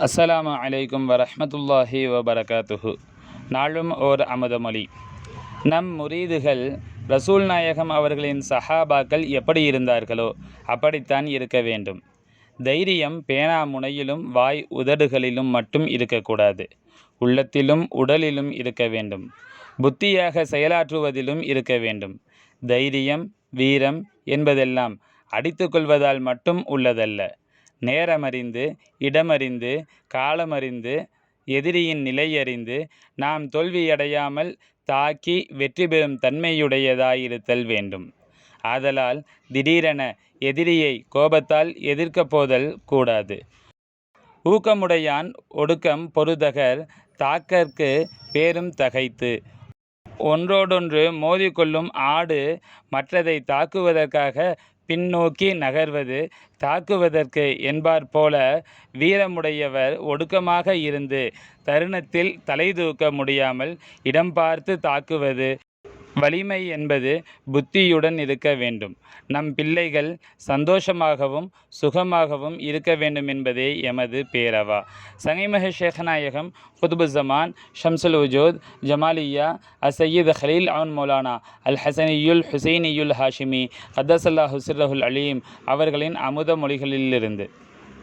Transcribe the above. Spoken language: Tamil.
அஸ்ஸலாமு அலைக்கும் வரஹ்மத்துல்லாஹி வபரகாத்துஹு. நாளும் ஓர் அமுதமொழி. நம் முரீதுகள் ரசூல் நாயகம் அவர்களின் சஹாபாக்கள் எப்படி இருந்தார்களோ அப்படித்தான் இருக்க வேண்டும். தைரியம் பேனா முனையிலும் வாய் உதடுகளிலும் மட்டும் இருக்கக்கூடாது, உள்ளத்திலும் உடலிலும் இருக்க வேண்டும். புத்தியாக செயலாற்றுவதிலும் இருக்க வேண்டும். தைரியம், வீரம் என்பதெல்லாம் அடித்து கொள்வதால் மட்டும் உள்ளதல்ல. நேரமறிந்து, இடமறிந்து, காலமறிந்து, எதிரியின் நிலையறிந்து நாம் தோல்வியடையாமல் தாக்கி வெற்றி பெறும் தன்மையுடையதாயிருத்தல் வேண்டும். ஆதலால் திடீரென எதிரியை கோபத்தால் எதிர்க்கப் போதல் கூடாது. ஊக்கமுடையான் ஒடுக்கம் பொருதகர் தாக்கற்கு பேரும் தகைத்து. ஒன்றோடொன்று மோதிக்கொள்ளும் ஆடு மற்றதை தாக்குவதற்காக பின்னோக்கி நகர்வது தாக்குவதற்கு என்பார் போல, வீரமுடையவர் ஒடுக்கமாக இருந்து தருணத்தில் தலை தூக்க முடியாமல் இடம் பார்த்து தாக்குவது. வலிமை என்பது புத்தியுடன் இருக்க வேண்டும். நம் பிள்ளைகள் சந்தோஷமாகவும் சுகமாகவும் இருக்க வேண்டும் என்பதே எமது பேரவா. சங்கைமஹ ஷேഖநாயகம் குதுபுஸ்ஸமான் ஷம்சுல் உஜூத் ஜமாலியா அசையீத் ஹலீல் அவுன் மௌலானா அல் ஹசனியுல் ஹுசைனியுல் ஹாஷிமி கத்தஸல்லாஹு சிர்ரஹுல் அலீம் அவர்களின் அமுத மொழிகளிலிருந்து.